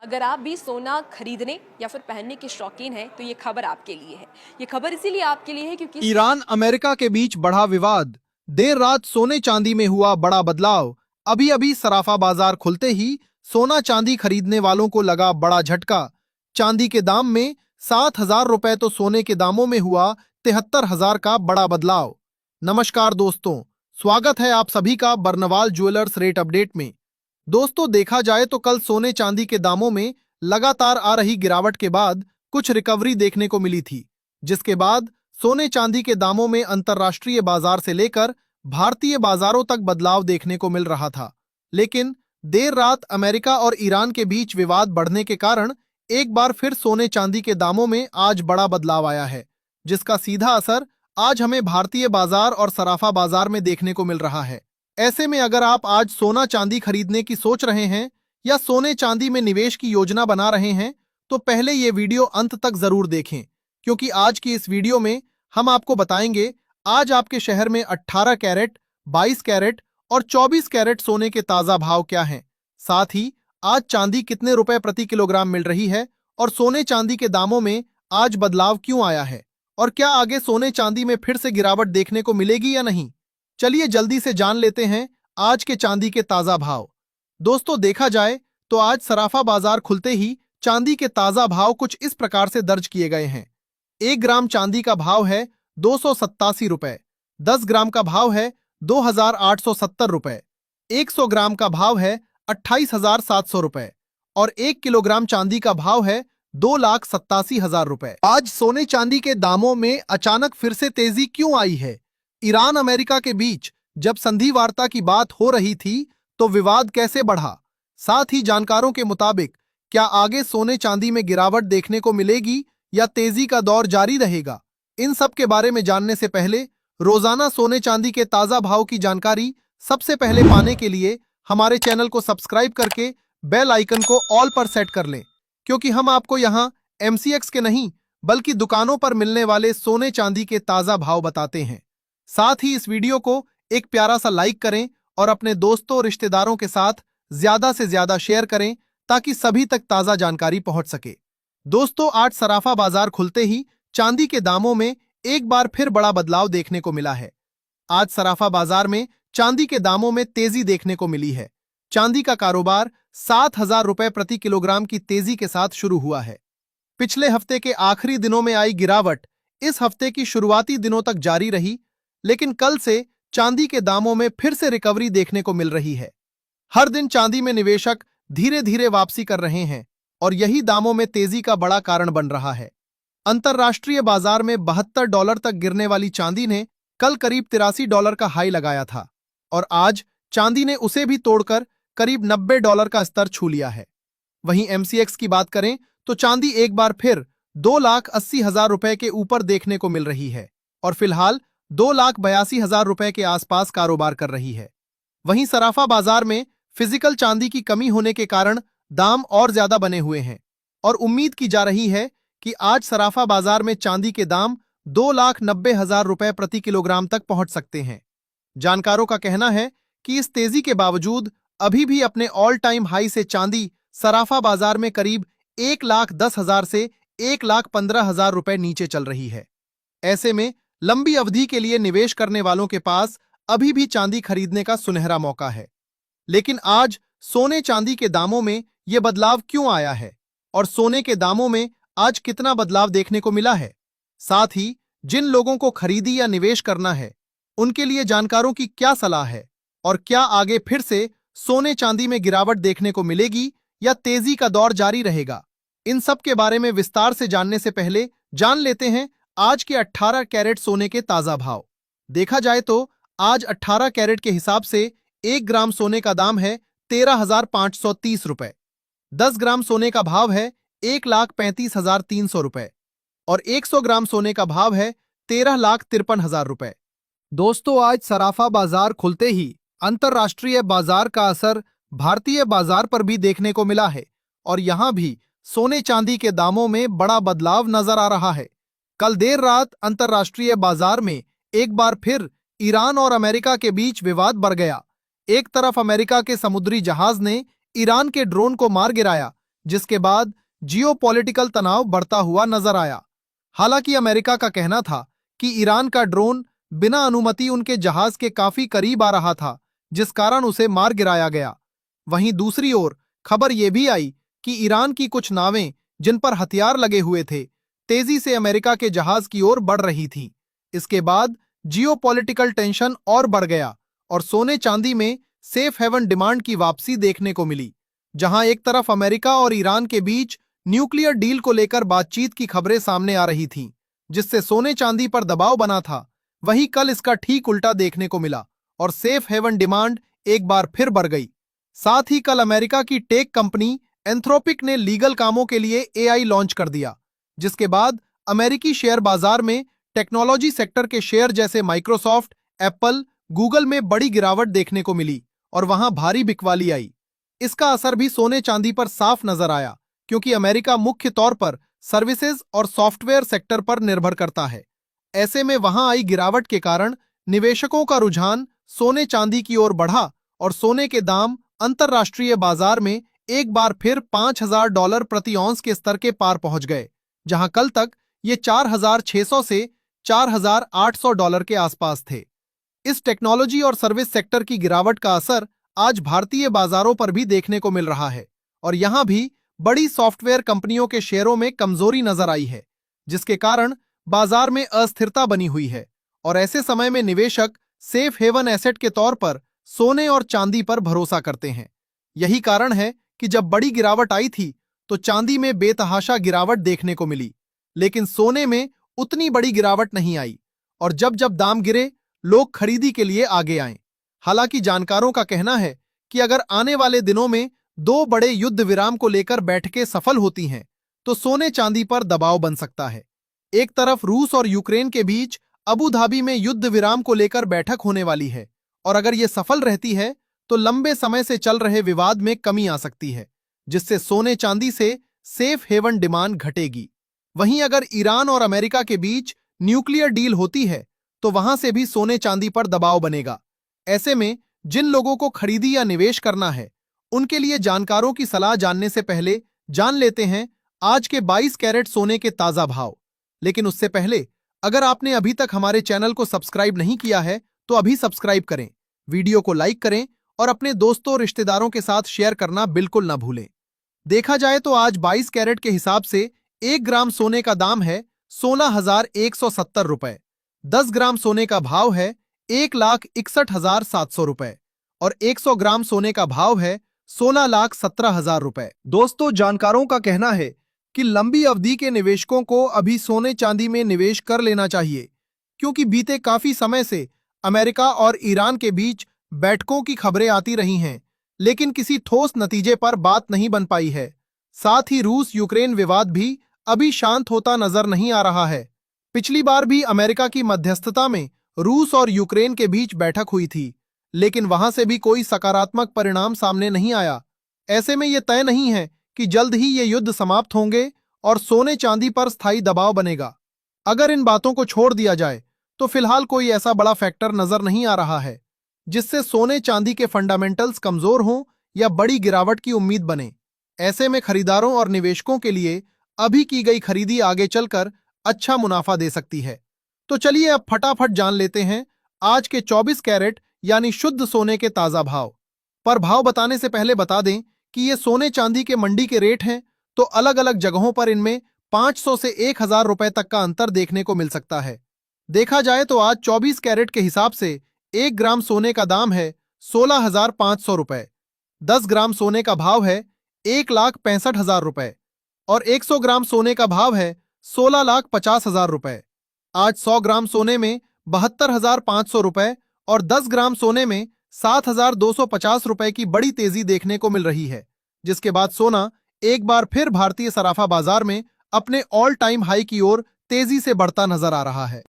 अगर आप भी सोना खरीदने या फिर पहनने के शौकीन हैं तो ये खबर आपके लिए है। ये खबर इसीलिए आपके लिए है क्योंकि ईरान अमेरिका के बीच बढ़ा विवाद। देर रात सोने चांदी में हुआ बड़ा बदलाव। अभी अभी सराफा बाजार खुलते ही सोना चांदी खरीदने वालों को लगा बड़ा झटका। चांदी के दाम में 7,000 रुपए तो सोने के दामों में हुआ 73,000 का बड़ा बदलाव। नमस्कार दोस्तों, स्वागत है आप सभी का बर्नवाल ज्वेलर्स रेट अपडेट में। दोस्तों, देखा जाए तो कल सोने चांदी के दामों में लगातार आ रही गिरावट के बाद कुछ रिकवरी देखने को मिली थी, जिसके बाद सोने चांदी के दामों में अंतर्राष्ट्रीय बाजार से लेकर भारतीय बाजारों तक बदलाव देखने को मिल रहा था। लेकिन देर रात अमेरिका और ईरान के बीच विवाद बढ़ने के कारण एक बार फिर सोने चांदी के दामों में आज बड़ा बदलाव आया है, जिसका सीधा असर आज हमें भारतीय बाजार और सराफा बाजार में देखने को मिल रहा है। ऐसे में अगर आप आज सोना चांदी खरीदने की सोच रहे हैं या सोने चांदी में निवेश की योजना बना रहे हैं, तो पहले ये वीडियो अंत तक जरूर देखें, क्योंकि आज की इस वीडियो में हम आपको बताएंगे आज आपके शहर में 18 कैरेट, 22 कैरेट और 24 कैरेट सोने के ताजा भाव क्या हैं। साथ ही आज चांदी कितने रुपए प्रति किलोग्राम मिल रही है और सोने चांदी के दामों में आज बदलाव क्यों आया है, और क्या आगे सोने चांदी में फिर से गिरावट देखने को मिलेगी या नहीं। चलिए जल्दी से जान लेते हैं आज के चांदी के ताजा भाव। दोस्तों, देखा जाए तो आज सराफा बाजार खुलते ही चांदी के ताजा भाव कुछ इस प्रकार से दर्ज किए गए हैं। 1 ग्राम चांदी का भाव है 287 रुपए, 10 ग्राम का भाव है 2,870 रुपए, 100 ग्राम का भाव है 28,700 रुपए और 1 किलोग्राम चांदी का भाव है 2,87,000 रुपए। आज सोने चांदी के दामों में अचानक फिर से तेजी क्यों आई है? ईरान अमेरिका के बीच जब संधि वार्ता की बात हो रही थी तो विवाद कैसे बढ़ा? साथ ही जानकारों के मुताबिक क्या आगे सोने चांदी में गिरावट देखने को मिलेगी या तेजी का दौर जारी रहेगा? इन सब के बारे में जानने से पहले रोजाना सोने चांदी के ताजा भाव की जानकारी सबसे पहले पाने के लिए हमारे चैनल को सब्सक्राइब करके बेल आइकन को ऑल पर सेट कर लें, क्योंकि हम आपको यहाँ MCX के नहीं बल्कि दुकानों पर मिलने वाले सोने चांदी के ताजा भाव बताते हैं। साथ ही इस वीडियो को एक प्यारा सा लाइक करें और अपने दोस्तों और रिश्तेदारों के साथ ज्यादा से ज्यादा शेयर करें ताकि सभी तक ताजा जानकारी पहुंच सके। दोस्तों, आज सराफा बाजार खुलते ही चांदी के दामों में एक बार फिर बड़ा बदलाव देखने को मिला है। आज सराफा बाजार में चांदी के दामों में तेजी देखने को मिली है। चांदी का कारोबार 7,000 रुपए प्रति किलोग्राम की तेजी के साथ शुरू हुआ है। पिछले हफ्ते के आखिरी दिनों में आई गिरावट इस हफ्ते की शुरुआती दिनों तक जारी रही, लेकिन कल से चांदी के दामों में फिर से रिकवरी देखने को मिल रही है। हर दिन चांदी में निवेशक धीरे धीरे वापसी कर रहे हैं और यही दामों में तेजी का बड़ा कारण बन रहा है। अंतर्राष्ट्रीय बाजार में $72 तक गिरने वाली चांदी ने कल करीब $83 का हाई लगाया था और आज चांदी ने उसे भी तोड़कर करीब $90 का स्तर छू लिया है। वहीं MCX की बात करें तो चांदी एक बार फिर 2,80,000 रुपए के ऊपर देखने को मिल रही है और फिलहाल 2,82,000 रुपए के आसपास कारोबार कर रही है। वहीं सराफा बाजार में फिजिकल चांदी की कमी होने के कारण दाम और ज्यादा बने हुए हैं और उम्मीद की जा रही है कि आज सराफा बाजार में चांदी के दाम 2,90,000 रुपए प्रति किलोग्राम तक पहुंच सकते हैं। जानकारों का कहना है कि इस तेजी के बावजूद अभी भी अपने ऑल टाइम हाई से चांदी सराफा बाजार में करीब 1,10,000 से 1,15,000 रुपए नीचे चल रही है। ऐसे में लंबी अवधि के लिए निवेश करने वालों के पास अभी भी चांदी खरीदने का सुनहरा मौका है। लेकिन आज सोने चांदी के दामों में यह बदलाव क्यों आया है और सोने के दामों में आज कितना बदलाव देखने को मिला है? साथ ही जिन लोगों को खरीदी या निवेश करना है उनके लिए जानकारों की क्या सलाह है और क्या आगे फिर से सोने चांदी में गिरावट देखने को मिलेगी या तेजी का दौर जारी रहेगा? इन सब के बारे में विस्तार से जानने से पहले जान लेते हैं आज के 18 कैरेट सोने के ताजा भाव। देखा जाए तो आज 18 कैरेट के हिसाब से 1 ग्राम सोने का दाम है 13,530 रुपए, 10 ग्राम सोने का भाव है 1,35,300 रुपए और 100 ग्राम सोने का भाव है 13,53,000 रुपए। दोस्तों, आज सराफा बाजार खुलते ही अंतर्राष्ट्रीय बाजार का असर भारतीय बाजार पर भी देखने को मिला है और यहां भी सोने चांदी के दामों में बड़ा बदलाव नजर आ रहा है। कल देर रात अंतर्राष्ट्रीय बाजार में एक बार फिर ईरान और अमेरिका के बीच विवाद बढ़ गया। एक तरफ अमेरिका के समुद्री जहाज ने ईरान के ड्रोन को मार गिराया, जिसके बाद जियोपॉलिटिकल तनाव बढ़ता हुआ नजर आया। हालांकि अमेरिका का कहना था कि ईरान का ड्रोन बिना अनुमति उनके जहाज के काफी करीब आ रहा था, जिस कारण उसे मार गिराया गया। वहीं दूसरी ओर खबर यह भी आई कि ईरान की कुछ नावें जिन पर हथियार लगे हुए थे, तेजी से अमेरिका के जहाज की ओर बढ़ रही थीं। इसके बाद जियोपॉलिटिकल टेंशन और बढ़ गया और सोने चांदी में सेफ हेवन डिमांड की वापसी देखने को मिली। जहां एक तरफ अमेरिका और ईरान के बीच न्यूक्लियर डील को लेकर बातचीत की खबरें सामने आ रही थीं, जिससे सोने चांदी पर दबाव बना था, वहीं कल इसका ठीक उल्टा देखने को मिला और सेफ हेवन डिमांड एक बार फिर बढ़ गई। साथ ही कल अमेरिका की टेक कंपनी एंथ्रोपिक ने लीगल कामों के लिए एआई लॉन्च कर दिया, जिसके बाद अमेरिकी शेयर बाजार में टेक्नोलॉजी सेक्टर के शेयर जैसे माइक्रोसॉफ्ट, एप्पल, गूगल में बड़ी गिरावट देखने को मिली और वहां भारी बिकवाली आई। इसका असर भी सोने चांदी पर साफ नजर आया, क्योंकि अमेरिका मुख्य तौर पर सर्विसेज और सॉफ्टवेयर सेक्टर पर निर्भर करता है। ऐसे में वहां आई गिरावट के कारण निवेशकों का रुझान सोने चांदी की ओर बढ़ा और सोने के दाम अंतरराष्ट्रीय बाजार में एक बार फिर $5,000 प्रति औंस के स्तर के पार पहुंच गए, जहां कल तक ये 4,600 से $4,800 के आसपास थे। इस टेक्नोलॉजी और सर्विस सेक्टर की गिरावट का असर आज भारतीय बाजारों पर भी देखने को मिल रहा है और यहां भी बड़ी सॉफ्टवेयर कंपनियों के शेयरों में कमजोरी नजर आई है, जिसके कारण बाजार में अस्थिरता बनी हुई है। और ऐसे समय में निवेशक सेफ हेवन एसेट के तौर पर सोने और चांदी पर भरोसा करते हैं। यही कारण है कि जब बड़ी गिरावट आई थी तो चांदी में बेतहाशा गिरावट देखने को मिली, लेकिन सोने में उतनी बड़ी गिरावट नहीं आई और जब जब दाम गिरे, लोग खरीदी के लिए आगे आए। हालांकि जानकारों का कहना है कि अगर आने वाले दिनों में दो बड़े युद्ध विराम को लेकर बैठकें सफल होती हैं, तो सोने चांदी पर दबाव बन सकता है। एक तरफ रूस और यूक्रेन के बीच अबू धाबी में युद्ध विराम को लेकर बैठक होने वाली है और अगर यह सफल रहती है तो लंबे समय से चल रहे विवाद में कमी आ सकती है, जिससे सोने चांदी से सेफ हेवन डिमांड घटेगी। वहीं अगर ईरान और अमेरिका के बीच न्यूक्लियर डील होती है तो वहां से भी सोने चांदी पर दबाव बनेगा। ऐसे में जिन लोगों को खरीदी या निवेश करना है, उनके लिए जानकारों की सलाह जानने से पहले जान लेते हैं आज के 22 कैरेट सोने के ताजा भाव। लेकिन उससे पहले अगर आपने अभी तक हमारे चैनल को सब्सक्राइब नहीं किया है तो अभी सब्सक्राइब करें, वीडियो को लाइक करें और अपने दोस्तों रिश्तेदारों के साथ शेयर करना बिल्कुल ना भूलें। देखा जाए तो आज 22 कैरेट के हिसाब से 1 ग्राम सोने का दाम है 16,170 रुपए, 10 ग्राम सोने का भाव है 1,61,700 रुपए और 100 ग्राम सोने का भाव है 16,17,000 रुपए। दोस्तों, जानकारों का कहना है कि लंबी अवधि के निवेशकों को अभी सोने चांदी में निवेश कर लेना चाहिए, क्योंकि बीते काफी समय से अमेरिका और ईरान के बीच बैठकों की खबरें आती रही हैं, लेकिन किसी ठोस नतीजे पर बात नहीं बन पाई है। साथ ही रूस यूक्रेन विवाद भी अभी शांत होता नजर नहीं आ रहा है। पिछली बार भी अमेरिका की मध्यस्थता में रूस और यूक्रेन के बीच बैठक हुई थी, लेकिन वहां से भी कोई सकारात्मक परिणाम सामने नहीं आया। ऐसे में यह तय नहीं है कि जल्द ही ये युद्ध समाप्त होंगे और सोने चांदी पर स्थायी दबाव बनेगा। अगर इन बातों को छोड़ दिया जाए तो फिलहाल कोई ऐसा बड़ा फैक्टर नजर नहीं आ रहा है जिससे सोने चांदी के फंडामेंटल्स कमजोर हों या बड़ी गिरावट की उम्मीद बने। ऐसे में खरीदारों और निवेशकों के लिए अभी की गई खरीदी आगे चलकर अच्छा मुनाफा दे सकती है। तो चलिए अब फटाफट जान लेते हैं आज के 24 कैरेट यानी शुद्ध सोने के ताजा भाव। पर भाव बताने से पहले बता दें कि ये सोने चांदी के मंडी के रेट हैं, तो अलग अलग जगहों पर इनमें 500 से 1,000 रुपए तक का अंतर देखने को मिल सकता है। देखा जाए तो आज 24 कैरेट के हिसाब से 1 ग्राम सोने का दाम है 16,500 रुपए, 10 ग्राम सोने का भाव है 1,65,000 रुपए और 100 ग्राम सोने का भाव है 16,50,000 रुपए। आज 100 ग्राम सोने में 72,500 रुपए और 10 ग्राम सोने में 7,250 रुपए की बड़ी तेजी देखने को मिल रही है, जिसके बाद सोना एक बार फिर भारतीय सराफा बाजार में अपने ऑल टाइम हाई की ओर तेजी से बढ़ता नजर आ रहा है।